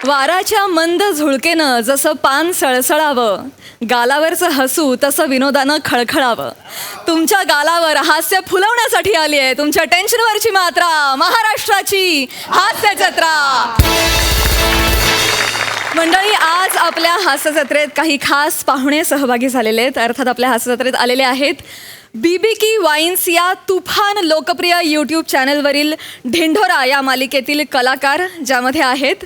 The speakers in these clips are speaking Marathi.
वाराच्या मंद झुळकेनं जसं पान सळसळावं, गालावरचं हसू तसं विनोदानं खळखळावं. तुमच्या गालावर हास्य फुलवण्यासाठी आली आहे तुमच्या टेन्शनवरची मात्रा, महाराष्ट्राची हास्य जत्रा. मंडळी, आज आपल्या हास्य जत्रेत काही खास पाहुणे सहभागी झालेले आहेत. अर्थात आपल्या हास्य जत्रेत आलेले आहेत बीबीकी वाईन्स या तुफान लोकप्रिय यूट्यूब चॅनलवरील ढिंढोरा या मालिकेतील कलाकार, ज्यामध्ये आहेत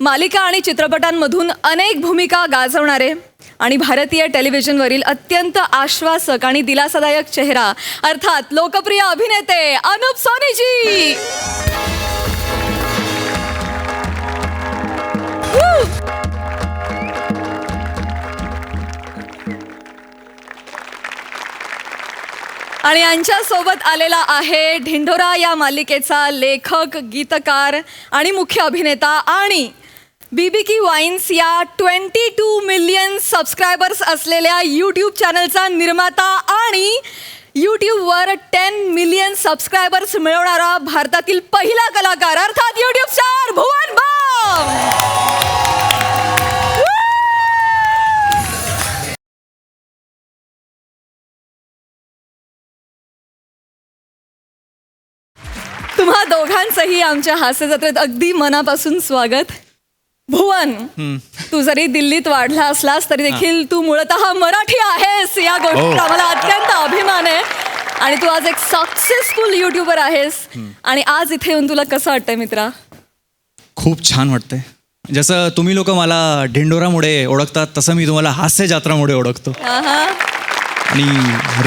मालिका आणि चित्रपटांमधून अनेक भूमिका गाजवणारे आणि भारतीय टेलिव्हिजनवरील अत्यंत आश्वासक आणि दिलासादायक चेहरा, अर्थात लोकप्रिय अभिनेते अनुप सोनीजी. आणि यांच्यासोबत आलेला आहे ढिंढोरा या मालिकेचा लेखक, गीतकार आणि मुख्य अभिनेता आणि बीबीकी वाईन्स या 22 मिलियन सबस्क्रायबर्स असलेल्या यूट्यूब चॅनलचा निर्माता आणि यूट्यूबवर 10 मिलियन सबस्क्रायबर्स मिळवणारा भारतातील पहिला कलाकार, अर्थात यूट्यूब स्टार भुवन बाम. तुम्हा दोघांचंही आमच्या हास्य जत्रेत अगदी मनापासून स्वागत. भुवन, तू जरी दिल्लीत वाढला असलास तरी देखील तू मूळतः मराठी आहेस, या गोष्टीचा आम्हाला अत्यंत अभिमान आहे. आणि तू आज एक सक्सेसफुल युट्यूबर आहेस. आणि आज इथे येऊन तुला कसं वाटतंय मित्रा? खूप छान वाटतंय. जसं तुम्ही लोक मला ढिंडोरामुळे ओळखतात तसं मी तुम्हाला हास्य जत्रामुळे ओळखतो. आणि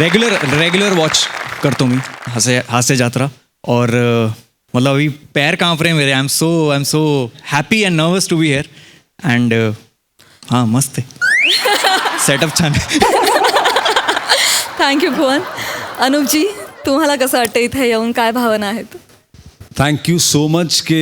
रेग्युलर वॉच करतो मी हास्य जत्रा. और मतलब अभी पैर कांप रहे हैं मेरे. I am so happy and nervous to be here. And हाँ, मस्त आहे सेटअप, छान. थँक्यू भुवन. अनुपजी, तुम्हाला कसं वाटतं इथे येऊन, काय भावना आहेत? थैंक यू सो मच कि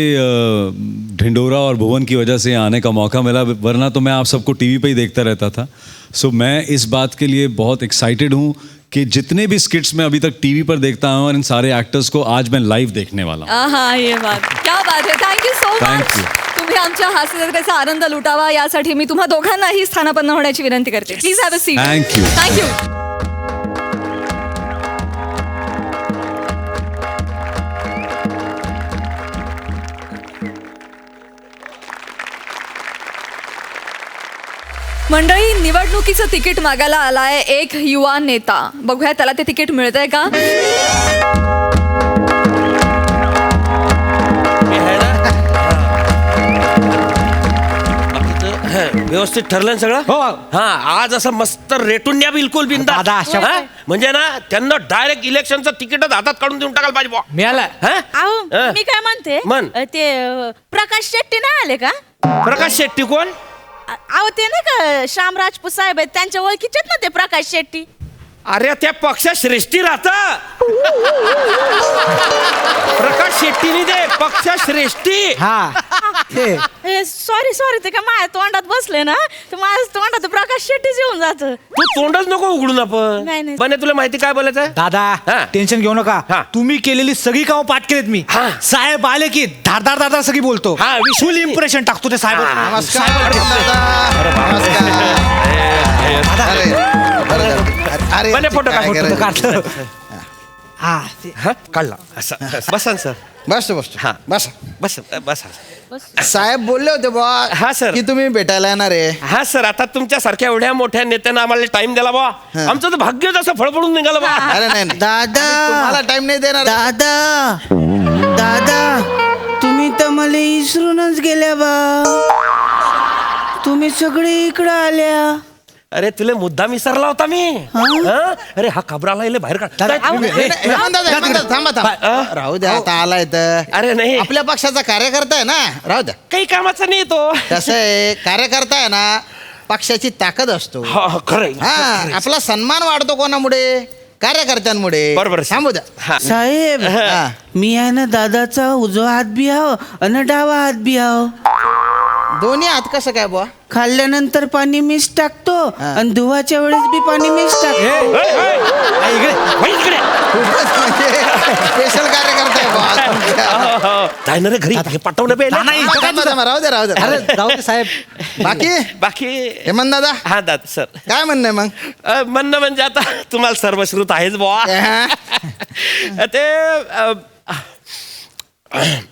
ढिंडोरा और भुवन की वजह से यहाँ आने का मौका मिला, वरना तो मैं आप सबको टीवी पे ही देखता रहता था. सो मैं इस बात के लिए बहुत एक्साइटेड हूँ कि जितने भी स्किट्स मैं अभी तक टीवी पर देखता हूँ और इन सारे एक्टर्स को आज मैं लाइव देखने वाला हूँ. हाँ, ये बात, क्या बात है. Thank you so much. तुम्ही आमच्या हास्य जत्रेचा आनंद लुटावा यासाठी मी तुम्हा दोघांनाही स्थानापन्न होण्याची विनंती करते. Please have a seat. Thank you. Thank you. मंडळी, निवडणुकीचं तिकीट मागायला आलाय एक युवा नेता. बघूया त्याला ते तिकीट मिळतंय का? व्यवस्थित ठरलं सगळं? हो. हा, आज असं मस्त रेटून द्या, बिलकुल बिंदा. म्हणजे ना, त्यांना डायरेक्ट इलेक्शनचं तिकीटच हातात काढून देऊन टाकायला पाहिजे. मिळाला. मी काय म्हणते, म्हण. ते प्रकाश शेट्टी नाही आले का? प्रकाश शेट्टी कोण? अहो, ते नाही का श्याम राजपूत साहेब आहेत, त्यांच्या ओळखीचेत ना ते प्रकाश शेट्टी. अरे, त्या पक्ष श्रेष्ठी राहत. प्रकाश शेट्टीने दे पक्ष श्रेष्ठी. सॉरी, ते का माझ्या तोंडात बसले ना, तर माझ्या तोंडात प्रकाश शेट्टीच येऊन जात. तू तोंडच नको उघडून. आपण नाही. बने, तुला माहिती काय बोलायचं? दादा, टेन्शन घेऊ नका. तुम्ही केलेली सगळी कामं पाठ केलीत मी. साहेब आले की धारदार सगळी बोलतो. फुल इम्प्रेशन टाकतो ते साहेब. बने, फोटो काढ. काढला. बसा सर. बस हा, बस बस बसा. साहेब बोलले होते बा. हा सर. की तुम्ही भेटायला येणार आहे. हा सर, आता तुमच्यासारख्या एवढ्या मोठ्या नेत्यांना आम्हाला टाइम दिला बा. आमचं तर भाग्यच असं फळफळून निघालं बा. अरे नाही दादा, तुम्हाला टाइम नाही देणार. दादा, तुम्ही तर मला विसरूनच गेल्या बा. तुम्ही सगळे इकडं आल्या. अरे, तुला मुद्दा विसरला होता मी. अरे, हा खबराला येले बाहेर काढ. थांबा. राहू द्या, आता आलाय तर. अरे नाही, आपल्या पक्षाचा कार्यकर्ता आहे ना, राहू द्या. काही कामाचा नाही तो. कसं आहे, कार्यकर्ता आहे ना, पक्षाची ताकद असतो. खरं. आपला सन्मान वाढतो कोणामुळे? कार्यकर्त्यांमुळे. बरोबर. थांबू द्या. साहेब, मी आहे ना दादाचा उजवा हात बी आहो आणि डावा हात बी आहो. दोन्ही हात कसं काय बुवा? खाल्ल्यानंतर पाणी मीच टाकतो आणि धुवाच्या वेळेस बी पाणी मीच टाकतो. स्पेशल कार्यकर्ता आहे बुवा. जाय ना रे घरी हे पटवलं पाहिजे नाही, हा, थांबा, थांबा, राहू दे राहू दे अरे जाऊ दे साहेब. बाकी बाकी हेमंत दादा हा दादा सर काय म्हणणं आहे मग म्हणणं म्हणजे आता तुम्हाला सर्वश्रुत आहेच बुवा हा. ते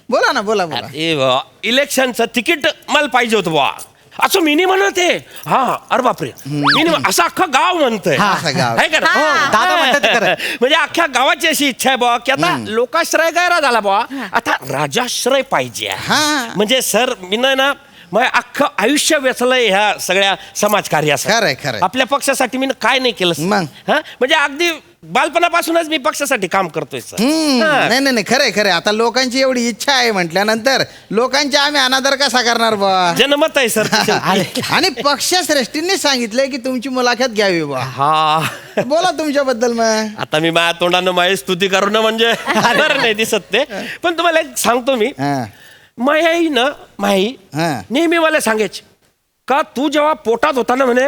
बोला ना बोला बोला इलेक्शनचं तिकीट मला पाहिजे होतं बुवा असं मिनी म्हणत आहे हा अरे बापरे मिनी असं अख्खं गाव म्हणतंय असं गाव. आहे का ना? हो, दादा म्हणतात ते खरं. म्हणजे अख्ख्या गावाची अशी इच्छा आहे बुवा की आता लोकाश्रय गायरा झाला बुवा आता राजाश्रय पाहिजे हा. म्हणजे सर मी ना मग अख्खं आयुष्य वेचलंय ह्या सगळ्या समाजकार्यासाठी खरंय, खरंय. आपल्या पक्षासाठी मी काय नाही केलं sir. मग? हा? म्हणजे अगदी बालपणापासूनच मी पक्षासाठी काम करतोय सर हा. नाही नाही खरंय खरंय आता लोकांची एवढी इच्छा आहे म्हटल्यानंतर लोकांचे आम्ही अनादर कसा करणार बा जनमत आहे सर आणि पक्षश्रेष्ठींनी सांगितलंय की तुमची मुलाखत घ्यावी बा हा बोला तुमच्याबद्दल मग आता मी माझ्या तोंडानं माझी स्तुती करणं म्हणजे बरं नाही दिसत ते पण तुम्हाला एक सांगतो मी हा. माई हा. नेहमी मला सांगायची का तू जेव्हा पोटात होता ना म्हणे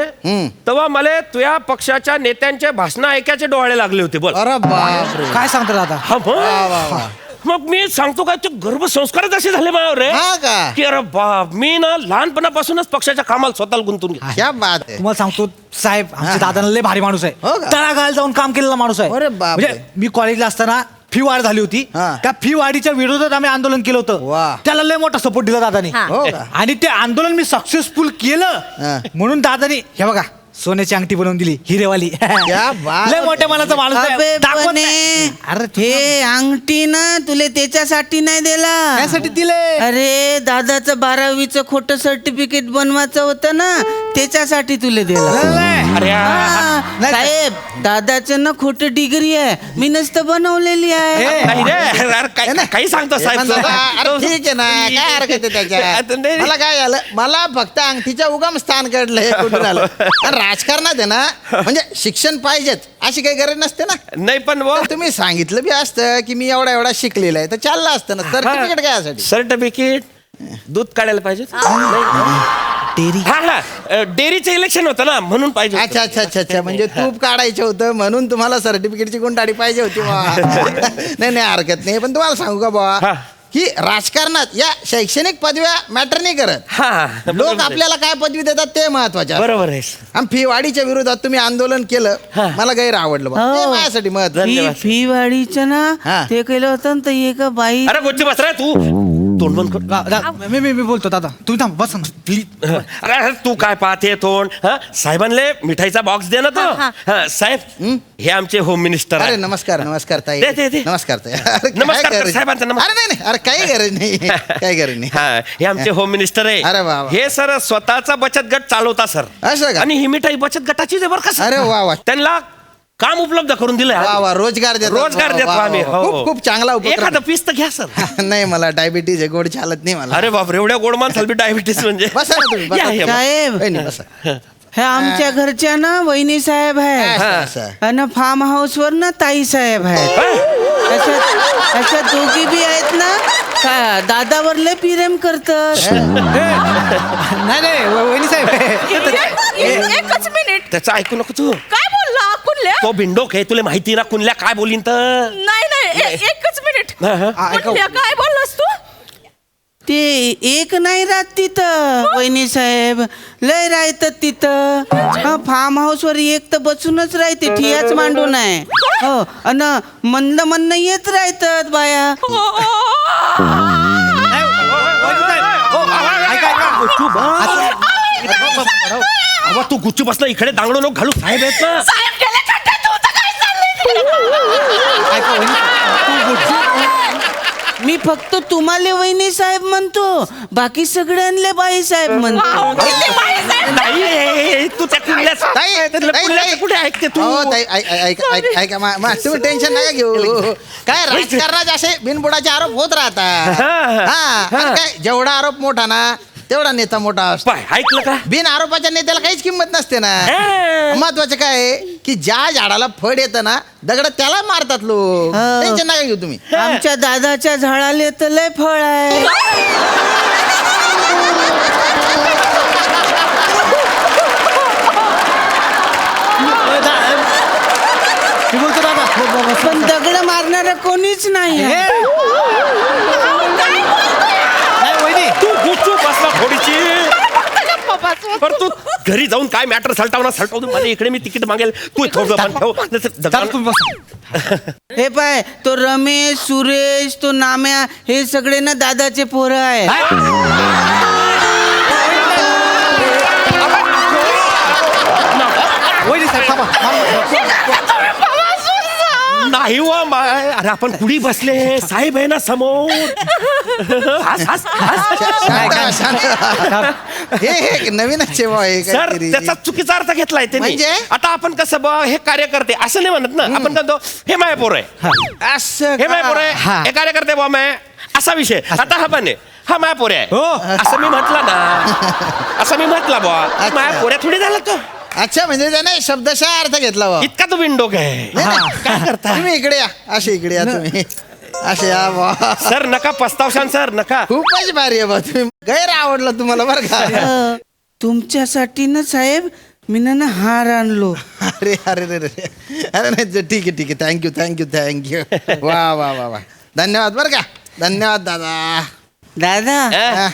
तेव्हा मला तुझ्या पक्षाच्या नेत्यांचे भाषण ऐकायचे डोळे लागले होते बोल अरे बाप रे. काय सांगतो दादा? हा, मग. वा, वा, वा. मग मी सांगतो काय ते गर्भसंस्कारच असे झाले माझ्यावर रे. हा का? की अरे बाप मी ना लहानपणापासूनच पक्षाच्या कामाला स्वतःला गुंतून घेतलं. क्या बात आहे तुम्हाला सांगतो साहेब आमच्या दादाला लय भारी माणूस हो आहे का? तळागाळाला जाऊन काम केलेला माणूस आहे. अरे बापरे. म्हणजे मी कॉलेजला असताना फी वाढ झाली होती हा. त्या फी वाढीच्या विरोधात आम्ही आंदोलन केलं होतं वा. त्याला लय मोठा सपोर्ट दिला दादानी हो का? आणि ते आंदोलन मी सक्सेसफुल हा. केलं म्हणून दादानी हे बघा सोन्याची अंगठी बनवून दिली हिरेवाली क्या बात. लय मोठ्या मनाचा माणूस आहे. अबे दाखवत बने, नाही. अरे हे अंगठी ना तुले त्याच्यासाठी नाही दिला त्यासाठी दिले अरे दादाचं 12वीचं खोटं सर्टिफिकेट बनवायचं होतं ना त्याच्यासाठी तुले दिला अरे हा, नाही. साहेब दादाचं ना खोटं डिग्री आहे मी नसतं बनवलेली आहे नाही रे अरे काही सांगतो साहेब हेमंत दादा, अरे ठीक आहे ना काय हरकत आहे आता त्याच्यात नाही. मला काय झालं मला फक्त अंगठीच्या उगम स्थान कळलं हे कुठून आलं आणि राजकारणात आहे ना म्हणजे शिक्षण पाहिजेत अशी काही गरज नसते ना नाही पण तर तुम्ही सांगितलं बी असतं की मी एवढा एवढा शिकलेला आहे तर चाललं असतं ना सर्टिफिकेट काय यासाठी सर्टिफिकेट दूध काढायला पाहिजे डेअरी हा हा डेअरीचं इलेक्शन होतं ना म्हणून पाहिजे होतं. अच्छा अच्छा अच्छा अच्छा म्हणजे तूप काढायचं होतं म्हणून तुम्हाला सर्टिफिकेटची गुंडाळी पाहिजे होती बा नाही नाही हरकत नाही पण तुम्हाला सांगू का हा. बा की राजकारणात या शैक्षणिक पदव्या मॅटर नाही करत हा लोक बरोबर आहे. आपल्याला काय पदवी देतात ते महत्वाचे बरोबर आहे आणि फी वाढीच्या विरोधात तुम्ही आंदोलन केलं मला गैर आवडलं बा. ते माझ्यासाठी महत्व धन्यवाद. फी वाढीचं हा. ना ते केलं होतं ना तर एका बाई अरे गोष्टी बस रे तू तोंड बंद कर. मी बोलतो दादा तुम्ही थांब बस ना प्लीज अरे तू काय पाहते तोंड हा साहेबांले मिठाईचा बॉक्स दे ना तो हा साहेब हे आमचे होम मिनिस्टर अरे आहे नमस्कार नमस्कार ताई दे. नमस्कार ताई अरे काय नमस्कार कर, गरज- साहेबांचा नमस्कार. अरे नाही नाही अरे काही गरज नाही काही गरज नाही हा हे आमचे होम मिनिस्टर आहे अरे वा वा. हे सर स्वतःचा बचत गट चालवता सर असं का? आणि ही मिठाई बचत गटाचीच आहे बरं का sir? अरे वा वा. त्यांना काम उपलब्ध करून दिलं वा वा रोजगार देतात. रोजगार वा, देतो वा, आम्ही वा. हो. खूप खूप चांगला उपक्रम एखादं पीस तर घ्या सर नाही मला डायबिटीज आहे गोड चालत नाही मला अरे बाप एवढ्या गोड माणसाला बी डायबिटीस म्हणजे बसा ना तुम्ही, बसा. या, या. साहेब वहिनी, बसा. हे आमच्या घरच्या ना वहिनी साहेब असं, आहे असं. आणि फार्म हाऊस वर ना ताई साहेब आहेत अशा दोघी बी आहेत ना दादावर लय प्रेम करतात नाही वहिनी साहेब एकच मिनिट त्याचं ऐकू नको तू काय बोलला कुणल्या तो भिंडोक आहे तुला माहिती ना कुणल्या काय बोलीन तर नाही एकच मिनिट हा, हा. कुणल्या काय बोललास तू ते एक नाही राहत तिथं वहिनी साहेब लय राहतात तिथं फार्म हाऊस वर एक तर बसूनच राहते ठियाच मांडून आहे हो अन म्हणणं येत राहतात बाया अवा तू गुच्चू बसला इकडे दांगडो नको घालू साहेब आहेत ना साहेब गेले खड्ड्यात, तू तर काय चाललंय मी फक्त तुम्हाला वहिनी साहेब म्हणतो बाकी सगळ्यांना बाई साहेब म्हणतो किती माहिती आहे? नाही तू त्या कुंडल्याच ताई, त्यातलं ताई, कुंडल्याचं ताई. कुठे ऐकते तू हो, ताई, ऐका तुम्ही टेन्शन नका घेऊ काय राजकारणाचे असे बिनबुडाचे आरोप होत राहतात हा आणि काय जेवढा आरोप मोठा ना तेवढा नेता मोठा असतो पाय ऐकलं का बिन आरोपाच्या नेत्याला काहीच किंमत नसते ना महत्वाचं काय आहे की ज्या झाडाला फळ येतं ना दगड त्याला मारतात लोक टेन्शन नका घेऊ तुम्ही आमच्या दादाच्या झाडाला तर लय फळ आहे मी बोलतो दादा पण दगड मारणार कोणीच नाही आहे. पण तू घरी जाऊन काय मॅटर सलटावू दे मला. इकडे मी तिकीट मागेल, तू थोडं पण ठेव. दादा तुम्ही बसा. हे पाय तो रमेश सुरेश तो नाम्या हे सगळे ना दादाचे पोरं आहे. वहिनी साहेब थांबा. नाही वा अरे आपण कुणी बसले, साहेब आहे ना समोर. हे नवीनच आहे बुवा हे सर काहीतरी. त्याचा चुकीचा अर्थ घेतलाय त्यांनी. म्हणजे? आता आपण कसं बा हे कार्यकर्ते असं नाही म्हणत ना, आपण म्हणतो हे माय पोर आहे, असं हे माय पोर हा. आहे, हे कार्यकर्ते बा माय असा विषय. आता हा पण आहे, हा माय पोर आहे हो. असं मी म्हटलं ना, असं मी म्हटलं बा माय पोऱ्या थोडी झाला तो. अच्छा म्हणजे त्याने शब्दशः अर्थ घेतला बुवा. इतका तो विंडो काय काय करता तुम्ही इकडे या, असे इकडे या तुम्ही, असे या बुवा. सर नका पस्तावशान सर नका. खूपच भारी आहे बा. तुम्ही गैर आवडलं तुम्हाला बरं का. तुमच्यासाठी ना साहेब मी ना हार आणलो. अरे अरे अरे अरे अरे नाही ठीक आहे थँक्यू थँक्यू थँक्यू. वा वा वा वा धन्यवाद बरं का. धन्यवाद दादा. दादा हा?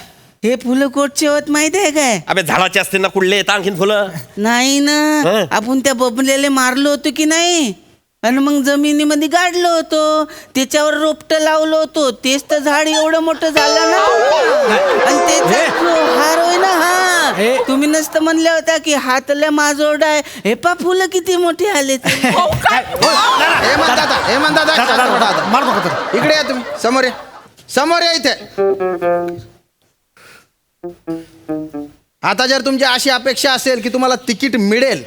हे फुलं कोटचे होत माहिती आहे काय? अबे झाडाचे असते ना कुठले येतात आणखीन फुलं. नाही ना हं? आपण त्या बबलेले मारलो होतो की नाही आणि मग जमिनीमध्ये गाडलो होतो त्याच्यावर रोपट लावलो होतो तेच तर झाड एवढं मोठं झालं ना. आणि त्याचा हार होय ना हा. तुम्ही नसतं म्हणल्या होत्या की हातल्या माझोड आहे. हे पा फुलं किती मोठी आले ते. हे म्हणतात मार नका तर. इकडे या तुम्ही समोर या. समोर या इथे. आता जर तुमची अशी अपेक्षा असेल की तुम्हाला तिकीट मिळेल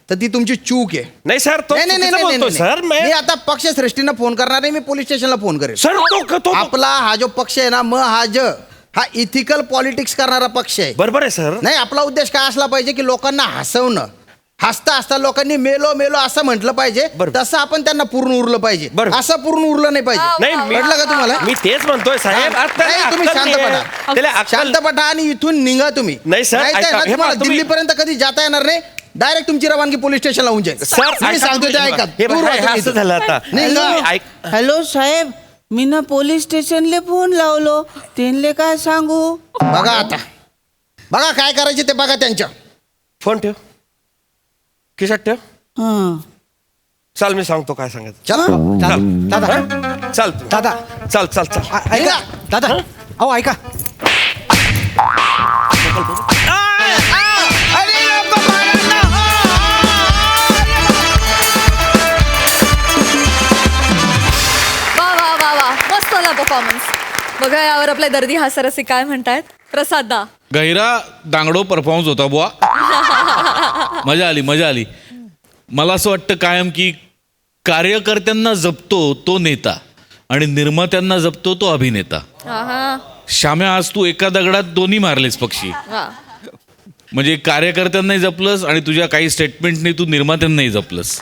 तर ती तुमची चूक आहे. नाही सर तो नाही, नाही, चुकीचं नाही, नाही, बोलतोय, नाही. सर मी आता पक्षश्रेष्ठीनं फोन करणार नाही. मी पोलीस स्टेशनला फोन करेन. सर तो आपला हा जो पक्ष आहे ना हा इथिकल पॉलिटिक्स करणारा पक्ष आहे. बरोबर आहे सर. नाही आपला उद्देश काय असला पाहिजे की लोकांना हसवणं. हसता हसता लोकांनी मेलो मेलो असं म्हटलं पाहिजे. बरोबर. तसं आपण त्यांना पूर्ण उरलं पाहिजे. बरोबर. असं पूर्ण उरलं नाही पाहिजे. नाही म्हटलं का तुम्हाला? मी तेच म्हणतोय साहेब. हा. आज त्याला नाही, तुम्ही अक्कल शांत नाहीये. पडा. त्याला अक्कल- शांत पडा आणि इथून निघा तुम्ही. नाही, सर, नाहीतर ऐका. ना हे तुम्हाला पहा, तुम्ही- दिल्लीपर्यंत कधी जाता येणार नाही. डायरेक्ट तुमची रवानगी पोलीस स्टेशनला होऊन जाईल. सर मी ऐका सांगतो ते तुम्ही. ऐका. हे दूर बघा, व्हा हे तुम्ही असं इथून. झालं आता. निघा. ऐक हॅलो साहेब मी ना पोलीस स्टेशनले फोन लावलो त्यांना काय सांगू? बघा आता बघा काय करायचे ते बघा त्यांच्या. फोन ठेव खिशात ठेव. हं. चल मी सांगतो काय सांगायचं. चला दादा चल दादा चल चल चल. ऐका दादा अहो ऐका. वा वा वा वा मस्त झाला परफॉर्मन्स. बघा यावर आपले दर्दी हास्यरसिक काय म्हणतायत. प्रसाद दा गहिरा दांगडो परफॉर्मन्स होता बुवा. मजा आली. मला असं वाटतं कायम की कार्यकर्त्यांना जपतो तो नेता आणि निर्मात्यांना जपतो तो अभिनेता. आहा. श्याम्या आज तू एका दगडात दोन्ही मारलेस पक्षी. वा. म्हणजे कार्यकर्त्यांनाही जपलंस आणि तुझ्या काही स्टेटमेंटनी तू निर्मात्यांनाही जपलंस.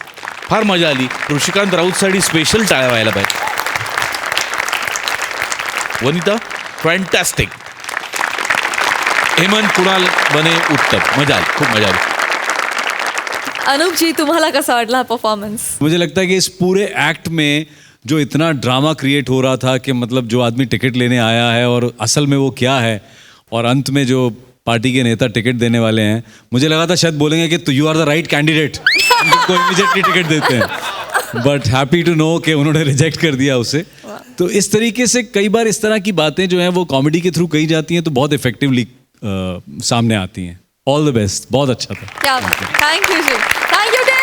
फार मजा आली. ऋषिकांत राऊतसाठी स्पेशल टाळ्या व्हायला पाहिजे. वनिता फॅन्टॅस्टिक. हेमंत कुणाल बने उत्तम. मजा आली खूप मजा आली. अनुप जी तुम्हाला कसा वाटला परफॉर्मन्स. मुझे लगता है कि इस पूरे एक्ट में जो इतना ड्रामा क्रिएट हो रहा था कि मतलब जो आदमी टिकट लेने आया है और असल में वो क्या है और अंत में जो पार्टी के नेता टिकट देने वाले हैं, मुझे लगा था शायद बोलेंगे कि you are the right candidate, उनको इमीडिएटली टिकट देते हैं. बट हैप्पी टू नो कि उन्होंने रिजेक्ट कर दिया उसे. तो इस तरीके से कई बार इस तरह की बातें जो हैं वो कॉमेडी के थ्रू कही जाती हैं तो बहुत इफेक्टिवली सामने आती हैं. All the best. बहुत अच्छा था. क्या थँक्यू जी. Thank you team.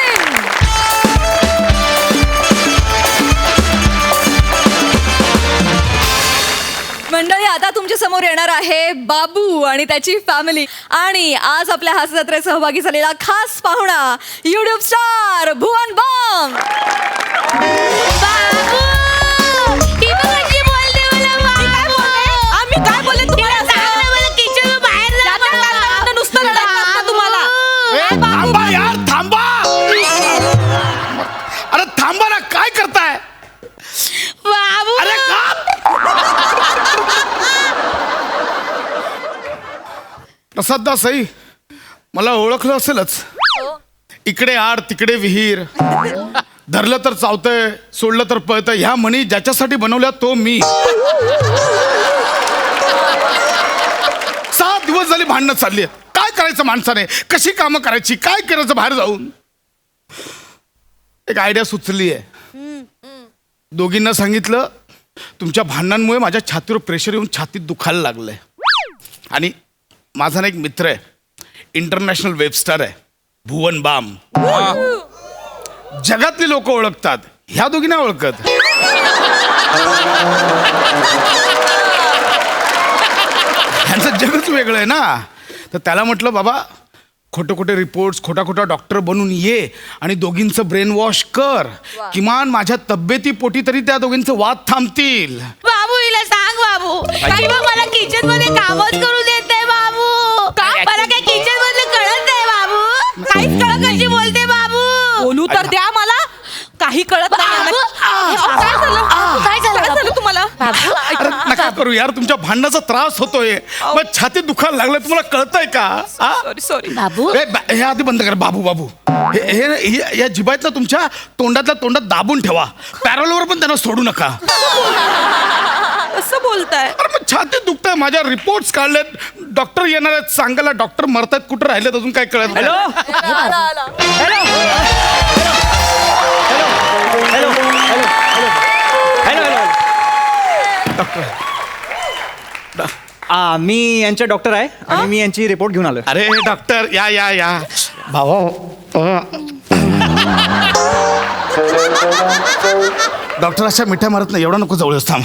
मंडळी आता तुमच्या समोर येणार आहे बाबू आणि त्याची फॅमिली. आणि आज आपल्या हास्य जत्रेत सहभागी झालेला खास पाहुणा युट्यूब स्टार भुवन बम. आम्ही काय बोलले तुम्हाला नुसतं लढायचं तुम्हाला. थांबा यार थांबा. अरे थांबा ना काय करताय. बाबू अरे प्रसाददा सई मला ओळखलं असेलच. इकडे आड तिकडे विहीर, धरलं तर चावतंय सोडलं तर पळतंय, ह्या म्हणी ज्याच्यासाठी बनवल्या तो मी. 7 दिवस झाली भांडणं चालली आहेत. काय करायचं माणसाने, कशी कामं करायची, काय करायचं बाहेर जाऊन. एक आयडिया सुचली आहे. दोघींना सांगितलं तुमच्या भांडणांमुळे माझ्या छातीवर प्रेशर येऊन छातीत दुखायला लागलंय. आणि माझा ना एक मित्र आहे, इंटरनॅशनल वेबस्टार आहे, भुवन बाम. जगातली लोक ओळखतात, ह्या दोघी नाही ओळखत. ह्यांचं जगच वेगळं आहे ना. तर त्याला म्हटलं बाबा खोटे खोटे रिपोर्ट्स, खोटा डॉक्टर बनून ये आणि दोघींचं ब्रेन वॉश कर. किमान माझ्या तब्येतीपोटी तरी त्या दोघींचं वाद थांबतील. बाबू हिला सांग बाबू, काही बा मला किचन मध्ये कामच करू देत नाही बाबू. मला काही किचन मधलं कळत नाही बाबू. काहीच कळत कशी बोलते बाबू. बोलू तर द्या मला, काही कळत नाही. काय झालं तुम्हाला? अरे नका करू यार, तुमच्या भांडणाचा त्रास होतोय, मग छातीत दुखायला लागलं. तुम्हाला कळतंय का? सॉरी बाबू. हे आधी बंद कर बाबू. बाबू या जिभातलं तुमच्या तोंडात दाबून ठेवा. पॅरोलवर पण त्यांना सोडू नका. असं बोलताय? अरे मग छातीत दुखतंय, माझ्या रिपोर्ट्स काढलेत, डॉक्टर येणार आहेत सांगायला. डॉक्टर मरतात, कुठं राहिलेत अजून काय कळत नाही. मी यांच्या डॉक्टर आहे आणि मी यांची रिपोर्ट घेऊन आलोय. अरे डॉक्टर या भाऊ. डॉक्टर अशा मिठ्या मारत नाही, एवढा नको जवळ थांब.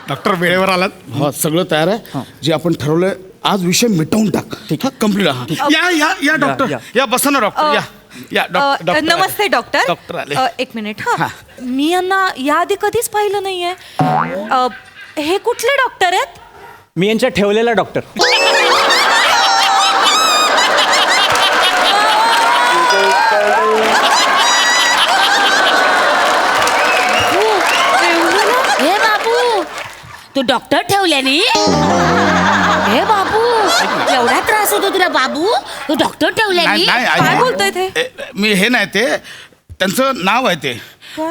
डॉक्टर वेळेवर आलात. हो सगळं तयार आहे. जे आपण ठरवलंय आज विषय मिटवून टाक. ठीक आहे, कम्प्लीट. या डॉक्टर, या बसा ना डॉक्टर. या डॉक्टर. नमस्ते डॉक्टर. डॉक्टर आले. एक मिनिट. मी यांना याआधी कधीच पाहिलं नाहीये. हे कुठले डॉक्टर आहेत? मी यांच्या ठेवलेला डॉक्टर. हे बाबू, तू डॉक्टर ठेवल्याने? हे बाबू, एवढा त्रास होतो तुला बाबू, तू डॉक्टर ठेवल्याने? काय बोलतोय ते? मी हे नाही, ते त्यांचं नाव आहे, ते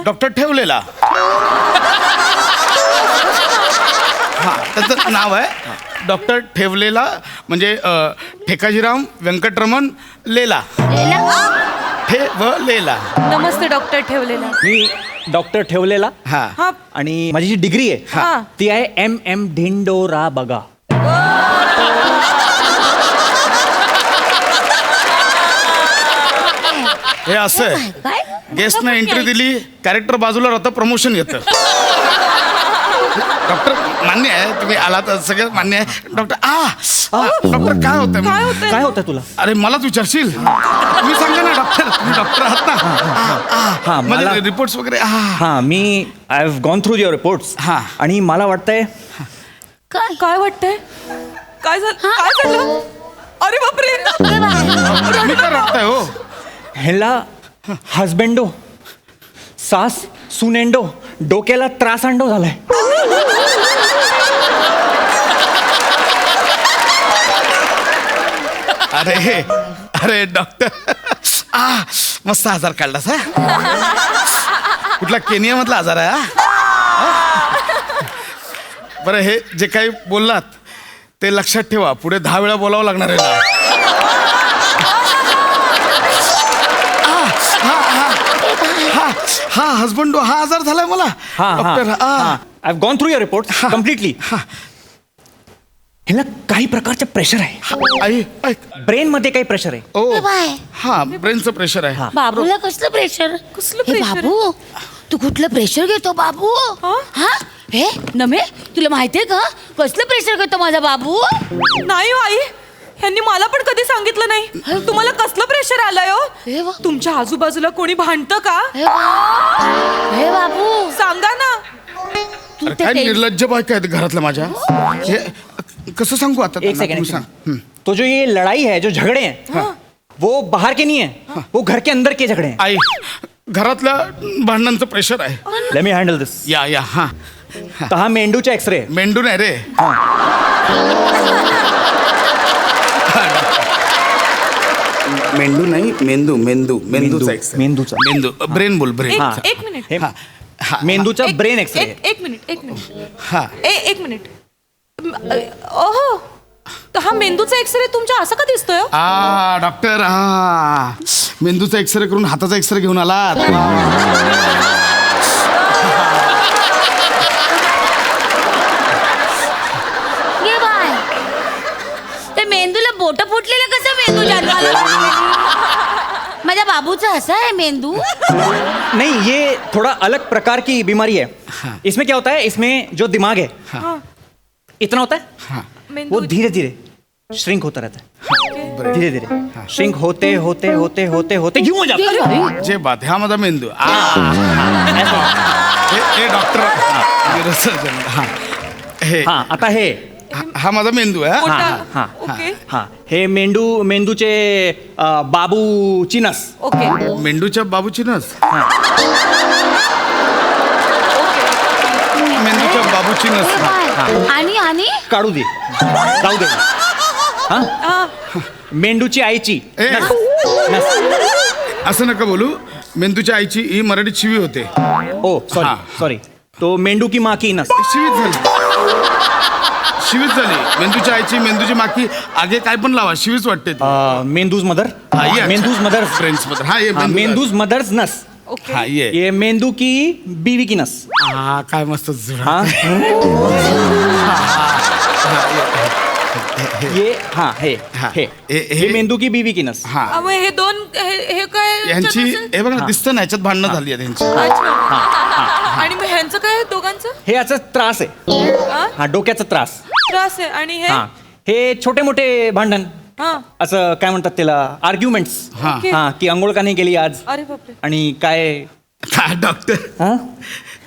डॉक्टर ठेवलेला. हा त्याचं नाव आहे डॉक्टर ठेवलेला, म्हणजे ठेकाजीराम व्यंकटरमण लेला. ठेवलेला. नमस्ते डॉक्टर ठेवलेला. मी डॉक्टर ठेवलेला. हा आणि माझी जी डिग्री आहे ती आहे MM ढिंडोरा बघा. हे असं आहे, गेस्टनं एंट्री दिली, कॅरेक्टर बाजूला राहतं, प्रमोशन येतं. डॉक्टर मान्य आहे, तुम्ही आला तर सगळं मान्य आहे. डॉक्टर डॉक्टर काय होतंय तुला? अरे मलाच विचारशील, तुम्ही सांगा ना डॉक्टर, तुम्ही डॉक्टर आहात ना. मला रिपोर्ट्स वगैरे. मी I have gone through your reports. आणि मला वाटतंय. काय वाटतंय? काय झालं? अरे बापरे. मी काय रडताय हो? ह्याला हजबेंडो, सास सुनेंडो, डोक्याला त्रासांडो झालाय. अरे डॉक्टर, मस्त आजार काढलास. कुठला केनिया मधला आजार आहे? बरं, हे जे काही बोललात ते लक्षात ठेवा, पुढे 10 वेळा बोलावं लागणार आहे ना. हा हजबंडो, हा आजार झालाय मला. Doctor, I have gone through your report completely. ह्याला काही प्रकारचं प्रेशर आहे. ब्रेन मध्ये काही प्रेशर आहे. हा ब्रेनचं प्रेशर आहे. बाबूला कसलं प्रेशर? हे बाबू, तू कुठलं प्रेशर घेतो बाबू? हे नमे, तुला माहितीये का कसलं प्रेशर घेतो माझा बाबू? नाही आई, ह्यांनी मला पण कधी सांगितलं नाही. तुम्हाला कसलं प्रेशर आलंय हो? तुमच्या आजूबाजूला कोणी भांडतं का? हे बाबू सांगा ना. काय निर्लज्ज बायका आहेत घरातल्या माझ्या. हे कसं सांगू आता? एक सेकंड. तो जो ये लड़ाई है, जो झगड़े हैं, वो बाहर के नहीं है, वो घर के अंदर के झगड़े हैं. आई, घरातल्या भांडणांचं प्रेशर आहे. लेट मी हँडल दिस. या हा. तर हा मेंदूचा एक्सरे. मेंदू नाही रे. मेंदू नाही, मेंदूचा. ब्रेन बोल, ब्रेन. एक मिनिट. मेंदूचा ब्रेन एक्सरे. एक मिनिट. एक मिनिट. ओहो, हा मेंदूचा एक्सरे तुमच्या असं का दिसतोय हो? डॉक्टर मेंदूचा एक्सरे करून हाताचा एक्सरे घेऊन आलात. ये बाय ते मेंदूला बोट फुटलेलं कसं मेंदू जन्माला माझ्या बाबूचा असा आहे मेंदू. नहीं, ये थोड़ा अलग प्रकार की बीमारी है. इसमें क्या होता है, इसमें जो दिमाग है इतना होता है, वो धीरे धीरे श्रिंक होता रहता है. धीरे धीरे श्रिंक होते होते होते होते होते यूं हो जाता है. जे बात हा माझा मेंदू. हे डॉक्टर हाँ, आता हे हा माझा मेंदू आहे. हाँ, हे मेंदूचे बाबूची नस. ओके. मेंदूच्या बाबूची नस. मेंदूच्या बाबूची नस. आणि आणि काढू दे, जाऊ दे. हाँ? मेंदूची आईची नस. नस. असं नका बोलू. मेंदूच्या आईची ही मराठीत शिवी होते. ओ सॉरी सॉरी. तो मेंदू की माँ की नस. शिवीच झाली. मेंदूच्या आईची, मेंदूची माकी, आगे काय पण लावा, शिवीच वाटते ती. मेंदूज मदर. मेंदूज मदर. Friends mother. हा, ये मेंदूज मदर्स नस. हा, ये मेंदू की बीवी की नस. हा, काय मस्त. हाँ. ये हाँ हे मेंदू की बीवी की नस. हा, मग हे दोन हे काय यांची हे बघा ना, दिसतं ना, याच्यात भांडणं झाली आहेत यांची. आणि मग ह्यांचं काय दोघांचं हे याचा त्रास आहे. हा, डोक्याचा त्रास. त्रास आहे. आणि हे हा, हे छोटे मोठे भांडण. हा. असं काय म्हणतात त्याला, आर्ग्युमेंट्स. हा, की अंघोळ का नाही केली आज, अरे बापरे. आणि काय डॉक्टर हा,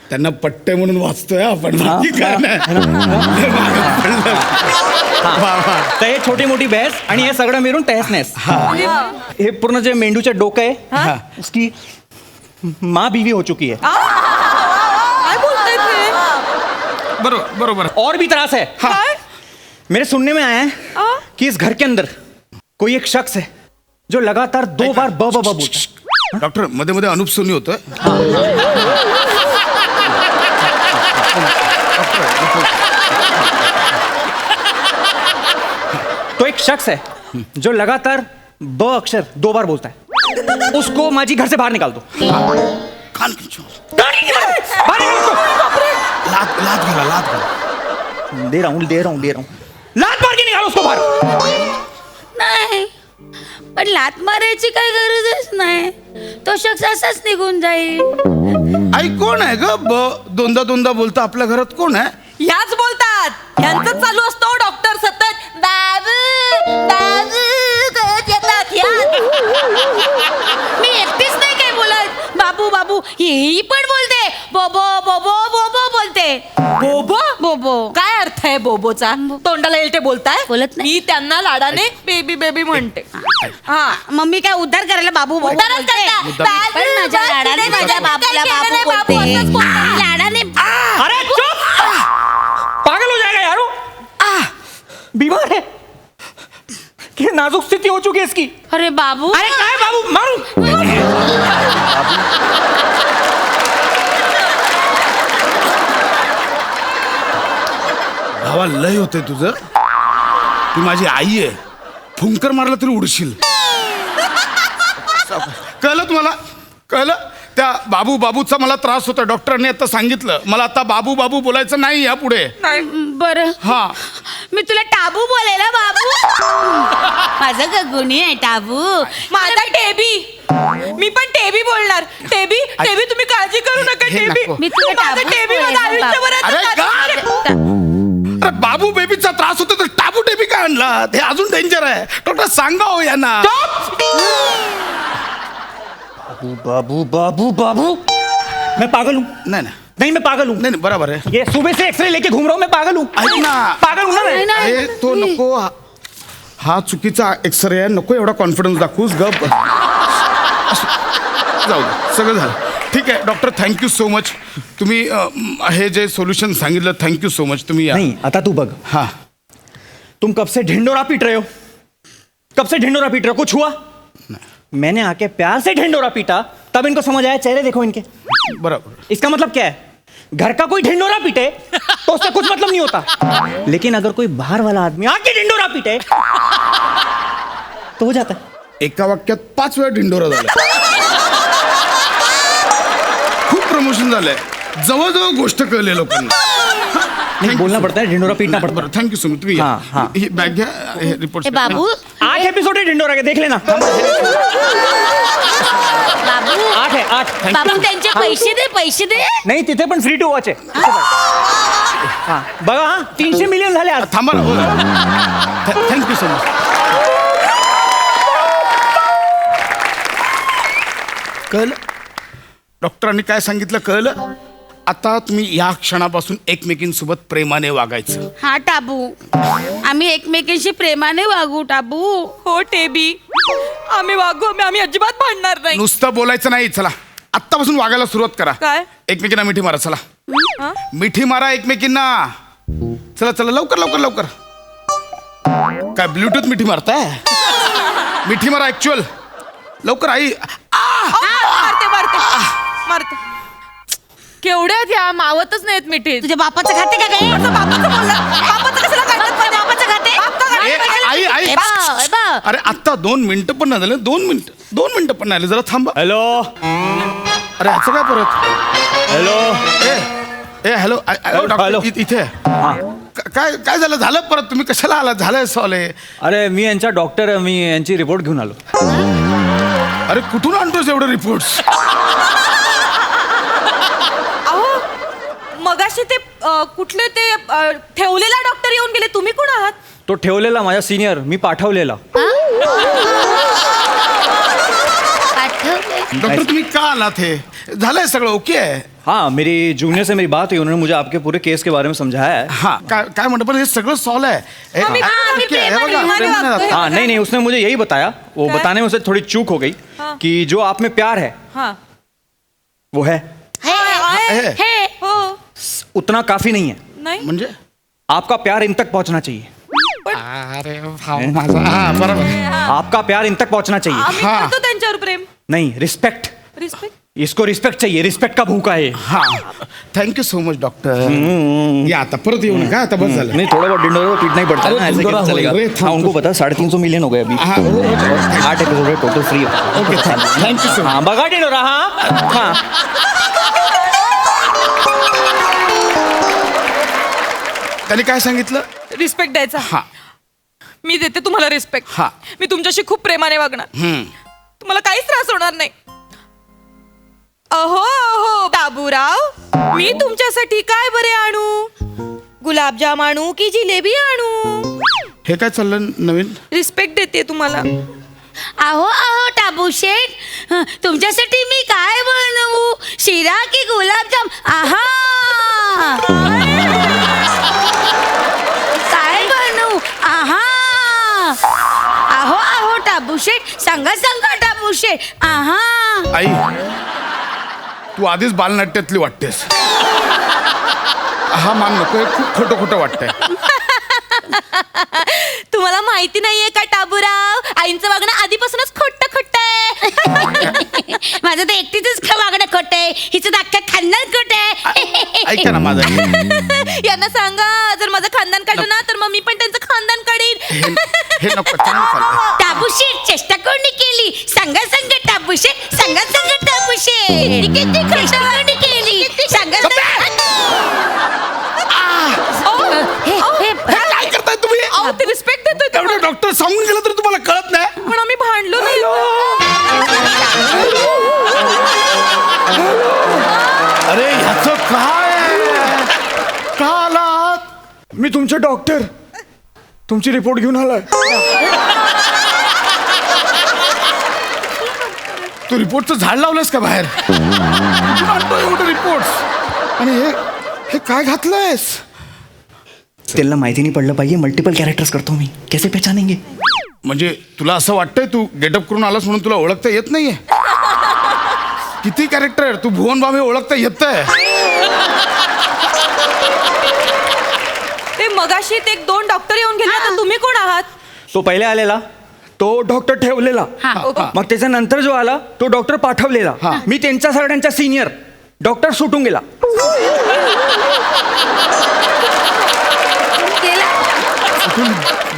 त्यांना पट्टे म्हणून वाचतोय आपण. बाकी काय नाही. तर हे छोटी मोठी बहस आणि हे सगळं मिळून तहस नहस. हे पूर्ण जे मेंदूचे डोकं आहे, उसकी माँ बीवी हो चुकी है. काय बोलताय ते? बरोबर. और भी त्रास है. मेरे सुनने में आया है कि इस घर के अंदर कोई एक शख्स है जो लगातार 2 बार ब बोलता है. डॉक्टर मध्ये मध्ये अनुप सोनी होतोय. तो एक शख्स है जो लगातार ब अक्षर 2 बार बोलता है. उसको माजी घर से बाहर निकाल दो. कान खींचो. लात घाला. दे रहा हूँ लात मार के निकालो उसको बाहर. नाही पण लात मारायची काय गरजच नाही. तो शख्स असाच निघून जाईल. आई कोण आहे ग? दोनदा बोलता आपल्या घरात कोण आहे? ह्याच बोलतात. ह्यांचं चालू असतो डॉक्टर सतत बाबू बाबू करत येतात. मी एकटीच नाही काय बोलत. बाबू बाबू ही पण बोलते. बोबो बोबो बोबो बोलते. बोबो बोबो काय अर्थ आहे बोबोचा? तोंडाला येलटे बोलताय? बोलत नाही. मी त्यांना लाडाने बेबी बेबी म्हणते. हा मम्मी काय उद्धार करायला बाबू बोलते. पण माझ्या लाडाने माझ्या बाबूला बाबू बोलते. लाडाने. अरे चुप, पागल हो जाएगा यारो. बीमार है. क्या नाजुक स्थिति हो चुकी है इसकी. अरे बाबू. अरे काय बाबू, मारू. भावा लय होते तुझं. ती माझी आई आहे. फुंकर मारला तरी उडशील. कळलं तुम्हाला? कळलं? त्या बाबूचा मला त्रास होता. डॉक्टरांनी आता सांगितलं मला आता बाबू बोलायचं नाही यापुढे. बरं. हा, मी तुला टाबू बोलायला बाबू. माझं गगुणी आहे टाबू. माझा टेबी. मी पण टेबी बोलणार. टेबी तुम्ही काळजी करू नका. हे टेबी नको. मी तुला माझं टाबू टेबी माझं बोलायला आयुष्यभर अरे अरे बाबू बेबीचा त्रास होता तर टाबू टेबी काय आणला? हे अजून डेंजर आहे. डॉक्टर सांगा हो यांना. बाबू मैं पागल हूँ. नहीं मैं पागल हूँ. नाही बरोबर आहे. ये सुबह से एक्सरे लेके घूम रहा हूँ. मैं पागल हूँ. ऐक ना. पागल हूँ ना मैं. अरे तो नको. हा चुकीचा एक्सरे आहे. नको एवढा कॉन्फिडन्स दाखवूस. गप जाऊ दे. सगळं झालं. ठीक आहे डॉक्टर. Thank you so much. तुम्ही हे जे सोल्युशन सांगितलं थँक्यू सो मच. तुम्ही या. नहीं, आता तू बग. हाँ, तुम कब से ढिंडोरा पीट रहे हो. कुछ हुआ? मैंने आके प्यार से ढिंडोरा पीटा तब इनको समझ आया. चेहरे देखो इनके. बरोबर. इसका मतलब क्या है? घर का कोई ढिंडोरा पीटे तो उससे कुछ मतलब नहीं होता, लेकिन अगर कोई बाहर वाला आदमी आके ढिंडोरा पीटे तो हो जाता है। एका वाक्यात 5 वेळा ढिंडोरा झाला. खूप प्रमोशन झालंय, जवळजवळ गोष्ट कळली लोकांना. नहीं, बोलना पड़ता है, ढिंडोरा पीटना पड़ता है. Thank you so much. तुम्ही हाँ, हाँ. बॅग घ्या, रिपोर्ट. ए बाबू 8 एपिसोड है ढिंडोरा के, देख लेना. बाबू 8 है, 8. बाबू त्यांचे पैसे दे. नाही, तिथे पण फ्री टू वॉच आहे. हा बघा, हा 300 मिलियन झाले आज. थांबा ना. Thank you so much. कळलं डॉक्टरांनी काय सांगितलं, कळलं. आता तुम्ही या क्षणापासून एकमेकींसोबत प्रेमाने वागायचं. हा टाबू, आम्ही एकमेकींशी प्रेमाने वागू टाबू. हो टेबी, आम्ही वागू, आम्ही अजिबात भांडणार नाही. नुसतं बोलायचं नाही, चला आत्तापासून वागायला सुरुवात करा. काय? एकमेकींना मिठी मारा. चला हा? मिठी मारा एकमेकींना. चला चला, लवकर लवकर लवकर. काय ब्लूटूथ मिठी मारताय? मिठी मारा ऍक्च्युअल. लवकर. आई मारते. केवढ्या द्या, मावतच नाहीत मिठी. तुझ्या बापाचं खाते का काय? बापाचं कशाला काढतात? बापाचं खाते? आई आई ए बा, ए बा. अरे आत्ता 2 मिनिटं पण नाही झाले. 2 मिनिटं पण नाही झाले. जरा थांबा. हॅलो अरे असं काय परत? हॅलो. ए हॅलो. हॅलो. डॉक्टर इथे. काय झालं परत? तुम्ही कशाला आला? झालंय सॉले. अरे मी यांचा डॉक्टर, मी यांची रिपोर्ट घेऊन आलो. अरे कुठून आणतोस एवढे रिपोर्ट्स? मगाशी ते कुठले ते ठेवलेला डॉक्टर येऊन गेले. तुम्ही कोण आहात? तो ठेवलेला माझा सिनियर, मी पाठवलेला. डॉक्टर तुम्ही का आलात? हे झालंय सगळं ओके आहे? हाँ, मेरी जूनियर से मेरी बात हुई, उन्होंने मुझे आपके पूरे केस के बारे में समझाया है. हाँ काय म्हणतो, पण हे सगळं सॉल्व आहे. हाँ नहीं, उसने मुझे यही बताया. वो बताने में उसे थोड़ी चूक हो गई कि जो आप में प्यार है हाँ. वो है, हो. उतना काफी नहीं है. नाही म्हणजे आपका प्यार इन तक पहुंचना चाहिए. अरे माझा. हा बरोबर. आपका प्यार इन तक पहुंचना चाहिए. आम्ही करतो त्यांच्यावर प्रेम. नहीं, रिस्पेक्ट. रिस्पेक्ट. इसको रिस्पेक्ट चाहिए, रिस्पेक्ट का भूखा है. हा थँक्यू सो मच डॉक्टर. या आता परत येऊ नका, आता बस झालं. नहीं, थोड़ा बहुत डिंडोरा पीटना ही पड़ता है ना, ऐसे डिंडोरा कैसे चलेगा. हो गया, हाँ, उनको पता 350 मिलियन हो गए अभी. हाँ, 8 एपिसोड है total free. Okay thank you so much. हाँ बघा डिंडोरा. हाँ हाँ. त्यांनी काय सांगितलं? रिस्पेक्ट द्यायचा. हा. मी देते तुम्हाला रिस्पेक्ट. हा. मी तुमच्याशी खूप प्रेमाने वागणार. तुम्हाला काहीच त्रास होणार नाही. अहो बाबूराव, मी तुमच्यासाठी काय बरे आणू? गुलाबजाम आणू की जिलेबी आणू? हे काय चाललं नवीन? रिस्पेक्ट देते तुम्हाला. अहो टाबू शेठ, तुमच्यासाठी मी काय बनवू? शिरा की गुलाबजाम? आहा, काय बनवू? आहा. अहो टाबू शेठ, सांगा टाबू शेठ. आहा. आई तू आधीच बालनाट्यातली वाटतेस. हा मान नको, खूप खोटं वाटतंय. तुम्हाला माहिती नाहीये का टाबूराव, आईंचं वागणं आधीपासूनच खोट आहे. माझं तर एकटीच वागणं खोट आहे, हिचं अख्खं खानदान खोट आहे. ऐका ना माझं. यांना सांगा, जर माझं खानदान काढलं ना तर मग मी पण त्यांचं खानदान काढीन. हे नको, चांगलं चाललंय. टाबूशेठ चेष्टा कोणी केली? सांगा टाबूशेठ, सांगा टाबूशेठ. किती कोणी केली? सांगा. काय करताय तुम्ही? अहो, ते रिस्पेक्ट देतोय. तेवढं डॉक्टर सांगून गेलं तर तुम्हाला कळत नाही? पण आम्ही भांडलो नाही. अरे ह्याचं काय? का आलात? मी तुमचे डॉक्टर, तुमची रिपोर्ट घेऊन आलाय. तू रिपोर्टचं झाड लावलंस का बाहेर? एवढं रिपोर्ट. आणि हे काय घातलंयस? त्यांना माहिती नाही पडलं पाहिजे, मल्टिपल कॅरेक्टर्स करतो मी, कैसे पहचानेंगे? म्हणजे तुला असं वाटतंय तू गेटअप करून आलास म्हणून तुला ओळखता येत नाहीये? किती कॅरेक्टर? तू भुवन बाबे ओळखता येतंय? ते मगाशी ते 2 डॉक्टर येऊन गेले, आता तुम्ही कोण आहात? तो पहिले आलेला तो डॉक्टर ठेवलेला, मग त्याच्यानंतर जो आला तो डॉक्टर पाठवलेला. मी त्यांच्या सगळ्यांचा सिनियर डॉक्टर सुटून गेला.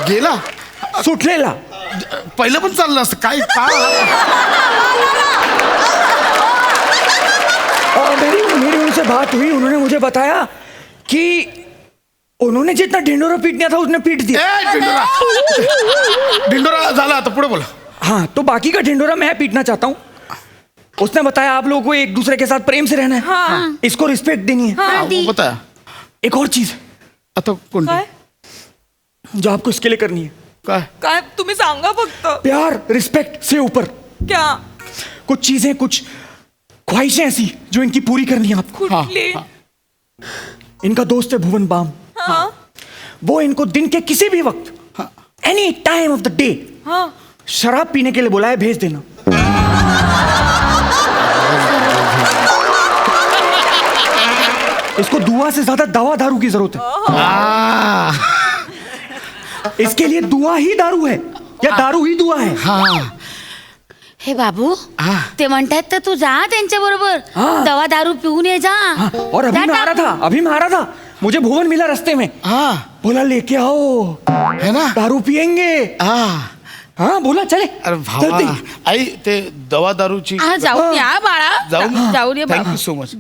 गेला सुटलेला. पहिलं पण चाललं असतं काय मेरी उनसे बात हुई, उन्होंने मुझे बताया कि उन्होंने जितना ढिंडोरा पीटना था उसने पीट दिया. ढिंडोरा झाला आता पुढे बोला. हाँ, तो बाकी का ढिंडोरा मैं पीटना चाहता हूँ. उसने बताया आप लोगों को एक दूसरे के साथ प्रेम से रहना है. हाँ. इसको रिस्पेक्ट देनी है. बताया एक और चीज आता कोणती काय जो आपको इसके लिए करनी है. काय काय तुम्ही सांगा फक्त. प्यार रिस्पेक्ट से ऊपर क्या कुछ चीजें, कुछ ख्वाहिशें ऐसी जो इनकी पूरी करनी है आपको. कुठली. इनका दोस्त है भुवन बाम. हाँ. वो इनको दिन के किसी भी वक्त, any time of the day, हाँ. शराब पीने के लिए बुलाया, भेज देना. इसको दुआ से ज्यादा दवा दारू की जरूरत है. इसके लिए दुआ ही दारू है या दारू ही दुआ है. हे बाबू ते म्हणतात तर तू जा त्यांच्या बरोबर दवा दारू पिऊन ये जा. और अभी मैं आ रहा था मुझे भुवन मिला रास्ते में. बोला लेके आओ, है ना दारू पियेंगे. हाँ बोला चले. अरे भावा आई ते दवा दारूची जाऊन या बाळा, जाऊन ये थँक्यू सो मच.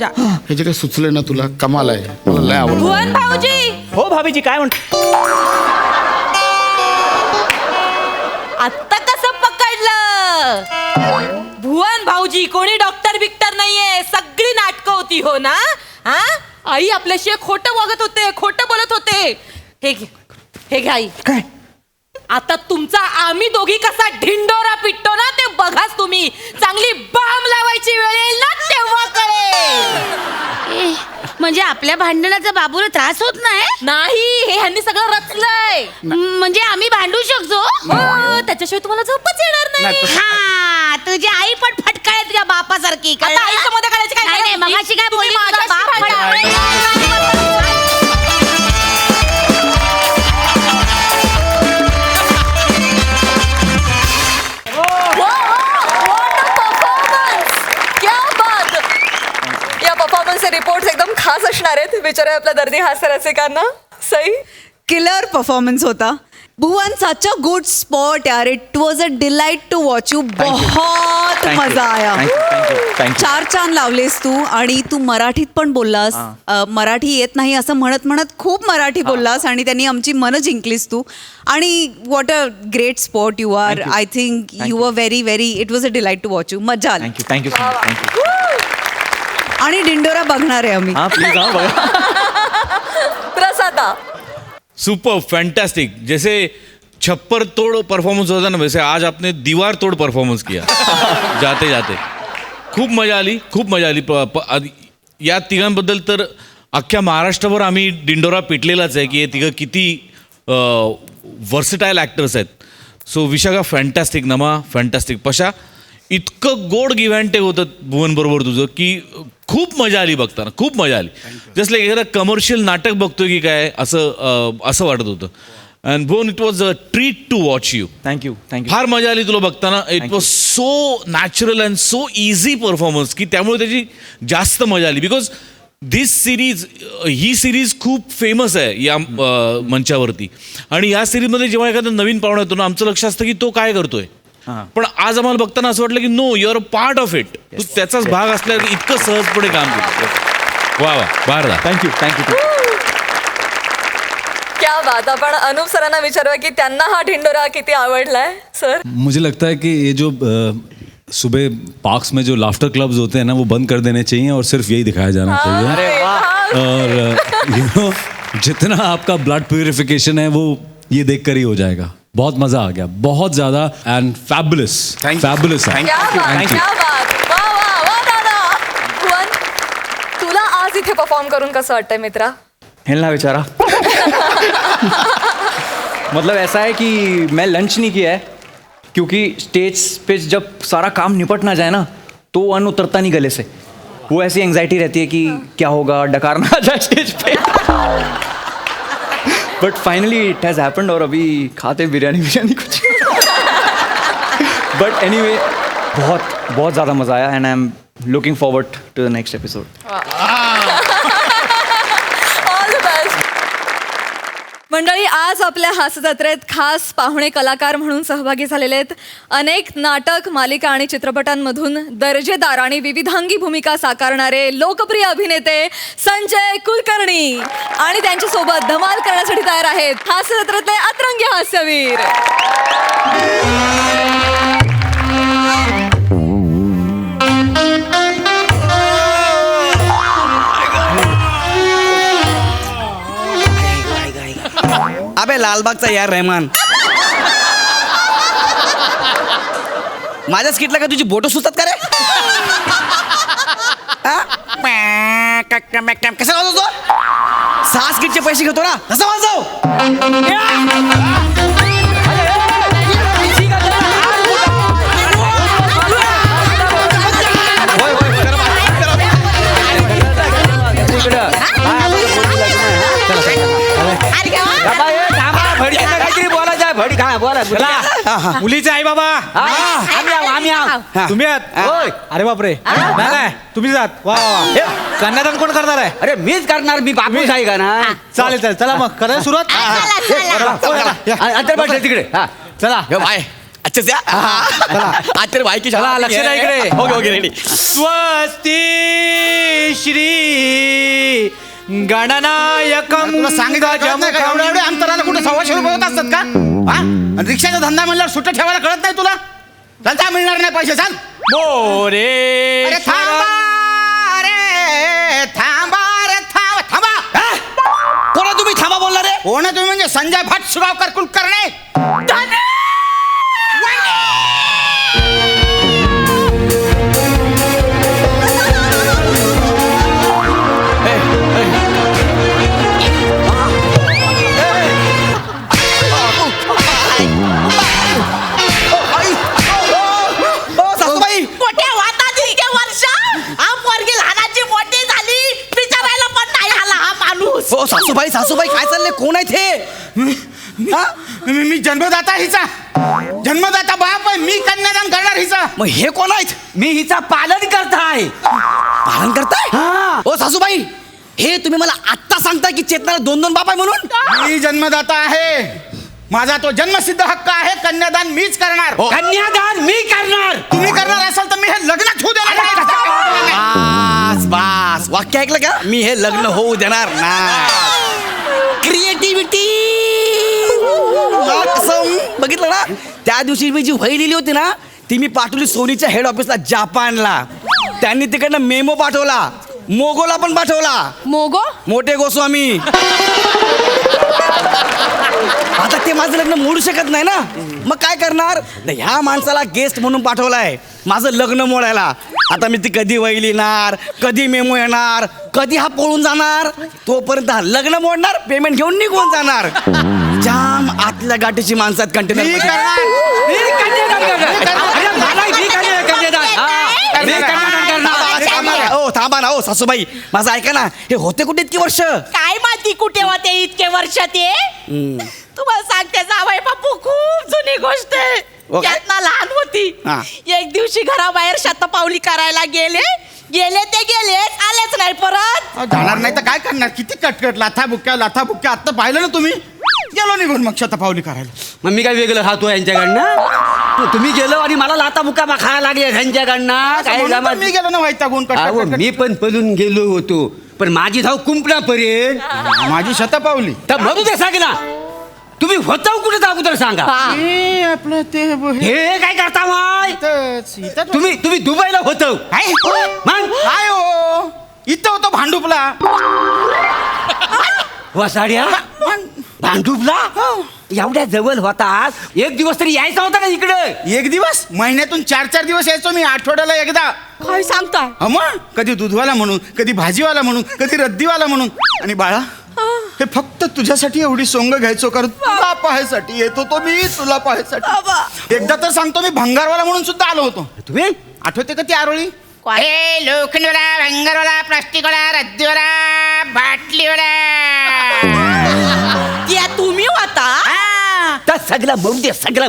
हे जे काही सुचले ना तुला कमाल आहे, मला लय आवडलं. भुवन भाऊजी हो भाभीजी काय म्हणतो. आत्ता कसं पकडलं. भुवन भाऊजी कोणी डॉक्टर बिक्टर नाहीये, सगळी नाटकं होती हो ना. हा आई आपल्याशी खोटं वागत होते, खोटं बोलत होते. हे घ्या आई. काय आता तुमचा आम्ही दोघी कसा ढिंडोरा पिटतो ना ते बघाच तुम्ही. चांगली बाम लावायची वेळ येईल ना तेव्हा कळेल. म्हणजे आपल्या भांडणाचा बाबूला त्रास होत नाही. हे ह्यांनी सगळं रचलंय. म्हणजे आम्ही भांडू शकतो. त्याच्याशिवाय तुम्हाला झोपच येणार नाही. हा, तुझी आई पण फटका आहे तुझ्या बापासारखी. आता आईचं मध्ये काढायची काय नाही, गरज होती? मगाशी काय तुम्ही बोलली, तुझा माझ्याशी बाप भांडा. क्या बात. या परफॉर्मन्सचे रिपोर्ट्स एकदम खास असणार आहेत. विचारूया आपल्या दर्दी हास्य रसिकांना. सई. किलर परफॉर्मेंस होता. Bhuvan such a good spot यार. It was a delight to watch you. बहुत मजा आया. चार चांद लावलेस तू. आणि तू मराठीत पण बोललास. मराठी येत नाही असं म्हणत म्हणत खूप मराठी बोललास आणि त्यांनी आमची मनं जिंकलीस तू. आणि what a great spot you are. I think you are very very. It was a delight to watch you. मजा आली. Thank you so much. आणि डिंडोरा बघणार आहे आम्ही. प्रसादा. Super fantastic. जैसे छप्पर तोड़ परफॉर्मेंस होता ना, वैसे आज आपने दीवार तोड़ परफॉर्मेंस किया. जाते जाते खूप मजा आली. या तिघांबद्दल तर अख्ख्या महाराष्ट्रभर आम्ही डिंडोरा पिटलेलाच आहे की हे तिघं किती वर्सटाईल ॲक्टर्स आहेत. सो विशाखा फॅन्टॅस्टिक, नमा फॅन्टॅस्टिक, पशा इतकं गोड गिव्ह अँड टेक होतं भुवनबरोबर तुझं की खूप मजा आली बघताना. खूप मजा आली. जसं एखादं कमर्शियल नाटक बघतोय की काय असं वाटत होतं. And Bhuvan, it was a treat to watch you. Thank you. फार मजा आली तुला बघताना. It was so natural and so easy performance की त्यामुळे त्याची जास्त मजा आली. बिकॉज ही सिरीज खूप फेमस आहे या मंचावरती. आणि या सिरीजमध्ये जेव्हा एखादा नवीन पाहुणा येतो ना, आमचं लक्ष असतं की तो काय करतोय. पण आज आम्हाला बघताना असं वाटलं की no, you are a part of it. तू त्याचाच भाग असल्यावर इतकं सहजपणे काम केलं. वा बाहेर. थँक्यू. क्या बात. आपण अनुप सरांना विचारूया की त्यांना हा ढिंडोरा किती आवडलाय. सर. मुझे लगता है कि ये जो सुबह पार्क्स में जो लाफ्टर क्लब्स होते हैं ना, वो बंद कर देने चाहिए और सिर्फ यही दिखाया जाना चाहिए. और जितना आपका ब्लड प्यूरिफिकेशन है वो ये देखकर ही हो जाएगा. बहुत मजा आ गया, बहुत ज्यादा. End fabulous. फैबुलस. क्या बात. वा दादा. भुवन, तुला आज इथे परफॉर्म करून कसं वाटतंय मित्रा. हिलना बेचारा. मतलब ऐसा है कि मैं लंच नहीं किया है क्योंकि स्टेज पे जब सारा काम निपट ना जाए ना तो अन्न उतरता नहीं गले से. वो ऐसी एंग्जाइटी रहती है कि क्या होगा, डकार ना आ जाए stage pay. But finally it has happened. और अभी खाते बिरयानी कुछ. बट एनीवे बहुत ज़्यादा मज़ा आया and I am looking forward to the next episode. मंडळी, आज आपल्या हास्यजत्रेत खास पाहुणे कलाकार म्हणून सहभागी झालेले आहेत. अनेक नाटक, मालिका आणि चित्रपटांमधून दर्जेदार आणि विविधांगी भूमिका साकारणारे लोकप्रिय अभिनेते संजय कुलकर्णी आणि त्यांच्यासोबत धमाल करण्यासाठी तयार आहेत हास्यजत्रेतले अतरंगी हास्यवीर. अबे लालबागचा यार रहमान, माझ्या स्किटला का तुझी बोट सुचतात का रे? कसं वाजवतो? 6 स्किटचे पैसे घेतो ना, कसं वाजव? मुलीचे आई बाबा तुम्ही आहात? अरे बापरे, नाही तुम्ही जात. वा वा, कन्यादान कोण करणार आहे? अरे मीच करणार, मी बापूस आहे का ना. चालेल चालेल, चला मग करायला सुरुवात. तिकडे चला अच्छा आतर भाई की चला, लक्ष द्या इकडे. Okay ready. स्वस्ती श्री गणनायकम. तुला सांगितलं एवढे अंतराला कुठे 125 रुपये होत असतात का? हा? आणि रिक्षाचा धंदा म्हणल्यावर सुट्ट ठेवायला कळत नाही तुला? चलता मिळणार नाही पैसे, चाल. मोरे अरे थांबा रे, थांबा रे, थांबा. कोणा तुम्ही थांबा बोलणार रे? कोण आहे तुम्ही? म्हणजे संजय भट सुगावकर कुलकर्णी. हो सासूबाई, सासूबाई काय चाललंय? कोण आहे ते? मी जन्मदाता हिचा, जन्मदाता बाप आहे. मी कन्यादान करणार हिचा. मग हे कोण आहेत? मी हिचा पालन करताय. पालन करताय? हो सासूबाई, हे तुम्ही मला आत्ता सांगताय की चेतनाला 2 बाप आहे म्हणून? मी जन्मदाता आहे. माझा तो जन्मसिद्ध हक्क आहे. कन्यादान मीच करणार. कन्यादान मी करणार. तुम्ही करणार असाल तर मी हे लग्न ठेवू देणार नाही. बस बस, वाक्य ऐकलं का? मी हे लग्न होऊ देणार नाही. क्रिएटिव्हिटी बघितलं ना? त्या दिवशी मी जी वही लिहिली होती ना, ती मी पाठवली सोनीच्या हेड ऑफिसला जपानला. त्यांनी तिकडनं मेमो पाठवला. मोगोला पण पाठवला. मोगो मोठे गोस्वामी. आता ते माझं लग्न मोडू शकत नाही ना, मग काय करणार? ह्या माणसाला गेस्ट म्हणून पाठवलाय माझं लग्न मोडायला. आता मी ती कधी वही लिहिणार, कधी मेमो येणार, कधी हा पळून जाणार, तोपर्यंत हा लग्न मोडणार, पेमेंट घेऊन निघून जाणार. जाम आतल्या गाठीची माणसात कंटेनर. हो थांबा ना, हो सासूबाई, माझं ऐका ना. हे होते कुठे इतकी वर्ष? काय माहिती कुठे होते इतके वर्ष ते. तुम्हाला सांगते जावई बापू, खूप जुनी गोष्ट आहे. ओके. यातना लहान होती. एक दिवशी घराबाहेर शतपावली करायला गेले ते गेलेच, आलेच नाही परत. जाणार नाही तर काय करणार? किती कटकट, लाथा बुक्क्या. आता पाहिलं ना तुम्ही? गेलो निघून मग शतपावली करायला. मग मी काय वेगळं खातो यांच्याकडनं? तुम्ही गेलो आणि मला लाता बुक्का खायला लागले यांच्याकडनं. काय म्हणून तर मी गेलो ना वैतागून कटकट. मी पण पळून गेलो होतो, पण माझी धाव कुंपणापर्यंत. माझी शतपावली तर म्हणू दे, सांग ना तुम्ही होता कुठे अगोदर सांगा. आपलं ते हे काय करता माय? तुम्ही दुबईला होतो काय हो? इथं होतो भांडुपला. वसाड्या भांडुपला एवढ्या जवळ होतास, एक दिवस तरी यायचा होता ना इकडे. एक दिवस? महिन्यातून 4-4 दिवस यायचो मी, आठवड्याला एकदा. काय सांगताय? मग कधी दूधवाला म्हणून, कधी भाजीवाला म्हणून, कधी रद्दीवाला म्हणून. आणि बाळा, हे फक्त तुझ्यासाठी एवढी सोंग घ्यायचो, कारण तुला पाहायसाठी येत होतो मी, तुला पाहायसाठी. एकदा तर सांगतो, मी भंगारवाला म्हणून सुद्धा आलो होतो. तुम्ही आठवते का ती आरोळी? लोखंडवाला, भंगारवाला, प्लास्टिकवाला, रद्दीवाला, बाटलीवाला. त्या तुम्ही होता? तर सगळं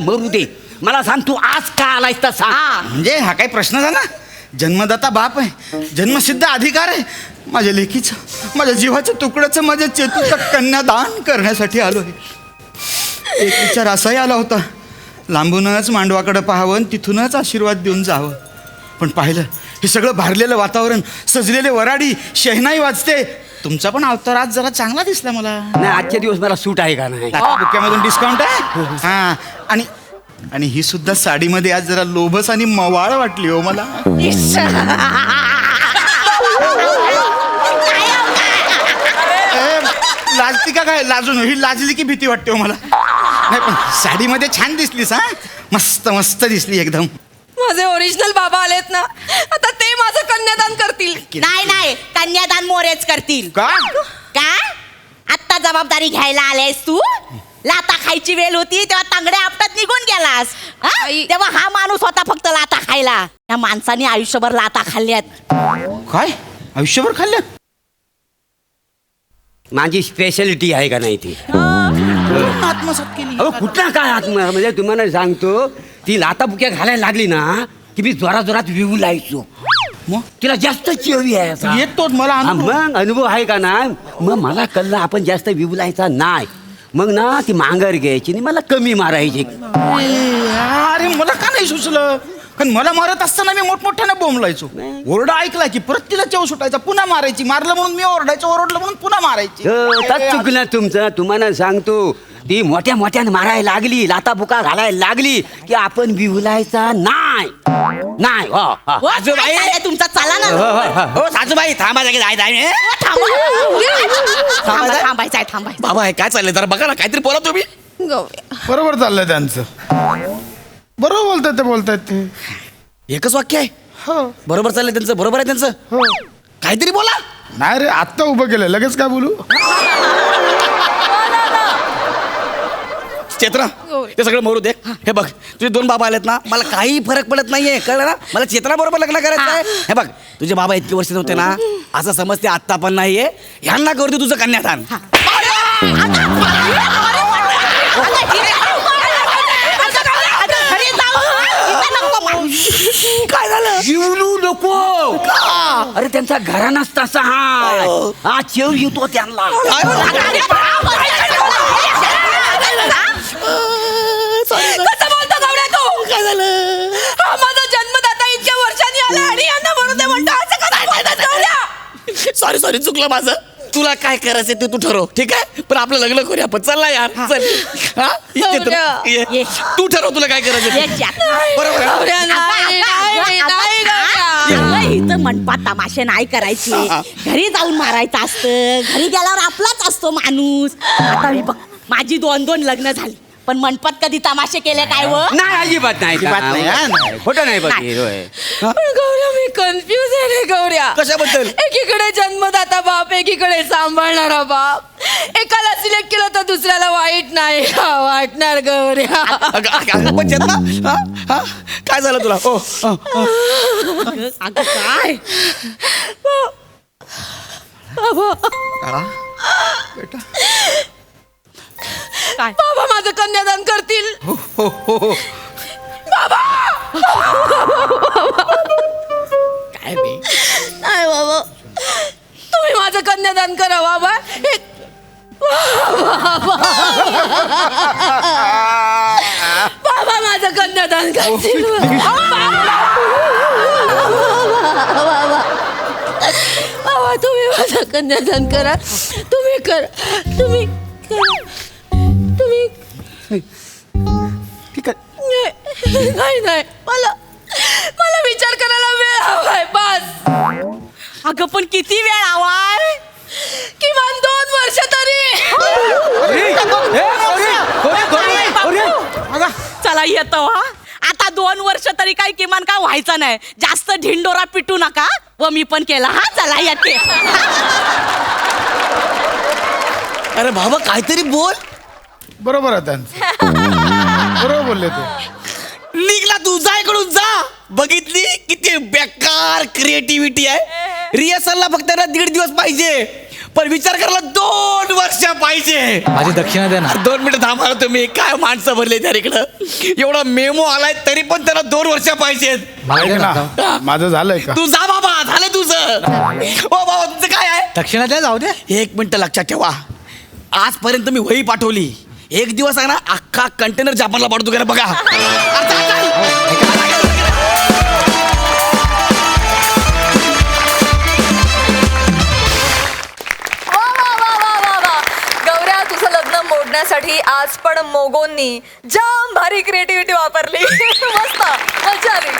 मरू दे. मला सांग, तू आज का आलायस तर सांग. म्हणजे हा काही प्रश्न झाला? जन्मदाता बाप आहे, जन्मसिद्ध अधिकार आहे. माझ्या लेकीचं, माझ्या जीवाच्या तुकड्याचं, माझ्या चेतूचं कन्यादान करण्यासाठी आलो आहे. एक विचार असाही आला होता, लांबूनच मांडवाकडे पाहावं आणि तिथूनच आशीर्वाद देऊन जावं. पण पाहिलं हे सगळं भारलेलं वातावरण, सजलेले वराडी, शहनाई वाजते. तुमचा पण अवतार आज जरा चांगला दिसला मला. नाही, आजच्या दिवस मला सूट आहे का नाही? बुक्यामधून डिस्काउंट आहे. हा, आणि ही सुद्धा साडीमध्ये आज जरा लोभस आणि मवाळ वाटली हो मला. लाजती का काय? लाजून ही लाजली की भीती वाटते हो मला. नाही पण साडीमध्ये छान दिसलीस. हा, मस्त मस्त दिसली एकदम. माझे ओरिजिनल बाबा आलेत ना, आता ते माझं कन्यादान करतील. नाही, कन्यादान मोरेच करतील. का? आत्ता जबाबदारी घ्यायला आलेस तू? लाता खायची वेळ होती तेव्हा तांगड्या आपटात निघून गेलास. हा? तेव्हा हा माणूस होता फक्त लाता खायला. या माणसाने आयुष्यभर लाता खाल्ल्यात. काय आयुष्यभर खाल्ल्या? माझी स्पेशालिटी आहे का नाही ती? आत्मसात केली. अहो कुठला काय आत्मा, म्हणजे तुम्हाला सांगतो, ती लाता बुक्या घालायला लागली ना की मी जोरात जोरात विवू लायचो. मग तिला जास्त चेवी आहे असा. येतो मला अनुभव. मग अनुभव आहे का ना, मग मला कळलं आपण जास्त विवलायचा नाही. मग ना ती मांगर घ्यायची आणि मला कमी मारायची. अरे मला का नाही सुचलं? कारण मला मारत असताना मी मोठमोठ्याने बोंबलायचो. ओरडा ऐकला की परत तिला चेव सुटायचा, पुन्हा मारायची. मारलं म्हणून मी ओरडायचो, ओरडलं म्हणून पुन्हा मारायची. त्यात चुकलं तुमचं. तुम्हाला सांगतो, ती मोठ्या मोठ्याने मारायला लागली, लाता बुका घालायला लागली की आपण विवलायचा नाही. आजोबाई तुमचा चला ना. हो सासूबाई थांबा, जागी थांबायचं. बाबा हे काय चाललंय जरा बघा ना, काहीतरी बोला तुम्ही. बरोबर चाललंय त्यांचं. बरोबर बोलतात ते, बोलतायत ते. एकच वाक्य आहे. हो बरोबर चाललंय त्यांचं, बरोबर आहे त्यांचं. हो. काहीतरी बोला. नाही रे, आत्ता उभं केलं, लगेच काय बोलू? चेतना ते सगळं मरू दे. हे बघ, तुझे 2 बाबा आलेत ना, मला काही फरक पडत नाहीये, कळलं ना? मला चेतना बरोबर लग्न करायचं आहे. हे बघ, तुझे बाबा इतके वर्ष नव्हते ना, असं समजते आत्ता पण नाहीये. ह्यांना करू दे तुझं कन्यादान. काय झालं? जीवलू नको. अरे त्यांचा घरानाच तसा हा चेव येतो त्यांना. कसं बोलतो गवड्या तू? काय झालं? हा माझा जन्मदाता इतक्या वर्षांनी आला आणि यांना म्हणून ते म्हणतो असं कसं बोलतात गवड्या? सॉरी चुकलं माझं. तुला काय करायचं ते तू ठरव, ठीक आहे? पण आपलं लग्न करूया आपण. चल ना यार, चल. हा? ये चेतना, ये. तू ठरव तुला काय करायचं. बरोबर आहे. इथं मंडपात तमाशे नाही करायचे, घरी जाऊन मारायचं असतं. घरी गेल्यावर आपलाच असतो माणूस. आता मी बघ, माझी 2 लग्न झाली, पण मंडपात कधी तमाशे केले काय? नाही, अजिबात नाही. खोटं नाही बघ. पण गौऱ्या मी कन्फ्युज आहे रे गौऱ्या. कशाबद्दल? एकीकडे जन्मदाता बाप, एकीकडे सांभाळणारा बाप. एकाला सिलेक्ट केलं तर दुसऱ्याला वाईट नाही वाटणार गौऱ्या. पण चेतना, काय झालं तुला? ओ अगं काय बाबा माझं कन्यादान करतील. बाबा काय बे? नाही बाबा, तुम्ही माझं कन्यादान करा बाबा. बाबा माझं कन्यादान करतील. बाबा तुम्ही माझं कन्यादान करा. तुम्ही ठीक आहे. नाही मला विचार करायला वेळ हवाय बस. अगं पण किती वेळ हवाय? किमान 2 वर्ष तरी. चला येतो हा. आता 2 वर्ष तरी काही किमान काय व्हायचं नाही. जास्त ढिंडोरा पिटू नका. व मी पण केला. हा चला येते. अरे बाबा काहीतरी बोल. बरोबर आहे त्यांचं. बरोबर बोलले ते. निघला तू, जा इकडून जा. बघितली किती बेकार क्रिएटिव्हिटी आहे. रिहर्सलला फक्त ना 1.5 दिवस पाहिजे. पण विचार करायला 2 वर्ष पाहिजे. माझी दक्षिणा द्या ना. 2 मिनिटं थांबा तुम्ही. काय माणसं भरले त्या इकडं. एवढा मेमो आलाय तरी पण त्याला 2 वर्ष पाहिजेत. मला द्या ना. ना, माझं झालंय का? तू जा बाबा, झालं तुझं. ओ बाबा तुझं काय आहे? दक्षिणा द्या, जाऊ द्या. 1 मिनिट लक्षात ठेवा. आजपर्यंत मी वही पाठवली. एक दिवस आहे ना अख्खा कंटेनर जापानला पाठवतो का बघा. गौऱ्या, तुझं लग्न मोडण्यासाठी आज पण मोगोंनी जाम भारी क्रिएटिव्हिटी वापरली. मस्त मजा आली.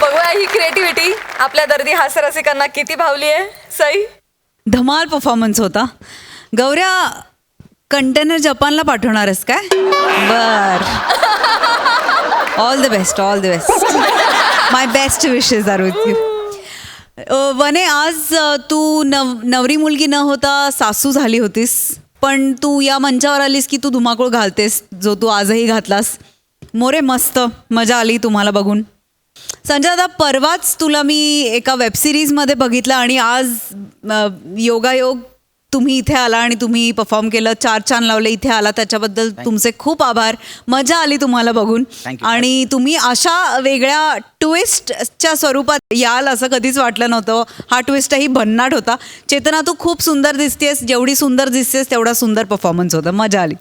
बघूया ही क्रिएटिव्हिटी आपल्या दर्दी हास्यरसिकांना किती भावली आहे. सई, धमाल परफॉर्मन्स होता. गौऱ्या, कंटेनर जपानला पाठवणारस काय? बर. All the best, all the best. My best wishes are with you. वने, आज तू नवरी मुलगी न होता सासू झाली होतीस, पण तू या मंचावर आलीस की तू धुमाकूळ घालतेस, जो तू आजही घातलास. मोरे, मस्त मजा आली तुम्हाला बघून. संजय दादा, परवाच तुला मी एका वेबसिरीजमध्ये बघितलं आणि आज योगायोग तुम्ही इथे आला आणि तुम्ही परफॉर्म केलं, 4 चांद लावले, इथे आला, त्याच्याबद्दल तुमचे खूप आभार. मजा आली तुम्हाला बघून. आणि तुम्ही अशा वेगळ्या ट्विस्टच्या स्वरूपात याल असं कधीच वाटलं नव्हतं. हा ट्विस्टही भन्नाट होता. चेतना, तू खूप सुंदर दिसतेस. जेवढी सुंदर दिसतेस तेवढा सुंदर परफॉर्मन्स होता. मजा आली.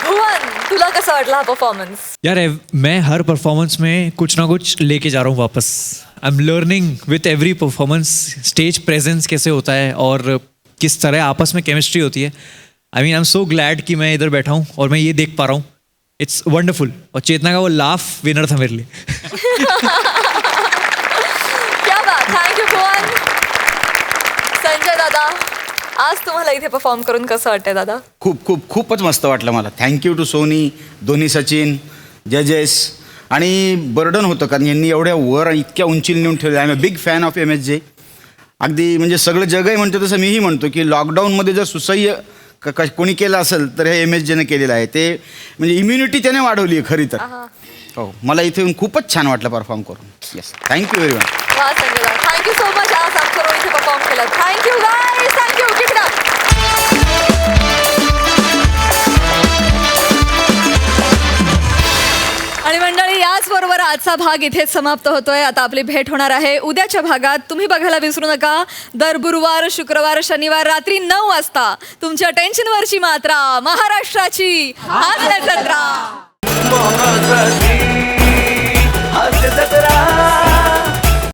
भुवन, तुला कसा वाटला हा परफॉर्मन्स? यार, मैं हर परफॉर्मेंस में कुछ ना कुछ लेके जा रहा हूँ वापस. I am learning with every performance. Stage presence कैसे होता है और किस तरह आपस में केमिस्ट्री होती है. I mean, I am so glad कि मैं इधर बैठा हूँ और मैं ये देख पा रहा हूँ. It's wonderful. और चेतना का वो लाफ विनर था मेरे लिए. क्या बात. थँक्यू भुवन. संजय दादा, आज तुम्हाला इथे परफॉर्म करून कसं वाटतंय दादा? खूपच मस्त वाटलं मला. थँक्यू टू सोनी, दोन्ही सचिन, जजेस. आणि बर्डन होतं कारण यांनी एवढ्या वर इतक्या उंचीला नेऊन ठेवलं. I am a big fan of MSJ. अगदी म्हणजे सगळं जगही म्हणतो तसं मीही म्हणतो की लॉकडाऊनमध्ये जर सुसह्य कोणी केलं असेल तर हे MSJने केलेलं आहे. ते म्हणजे इम्युनिटी त्याने वाढवली आहे खरी तर. हो, मला इथे येऊन खूपच छान वाटलं परफॉर्म करून. Yes, thank you very much. वा संजय दादा, थँक्यू सो मच. आज आमच्याबरोबर इथे परफॉर्म केलं. Thank you guys, thank you. Keep it up. आणि मंडळी, याचबरोबर आजचा भाग इथेच समाप्त होतोय. आता आपली भेट होणार आहे उद्याच्या भागात. तुम्ही बघायला विसरू नका. दर गुरुवार, शुक्रवार, शनिवार रात्री 9 वाजता तुमच्या टेन्शनवरची मात्रा, महाराष्ट्राची हास्य जत्रा.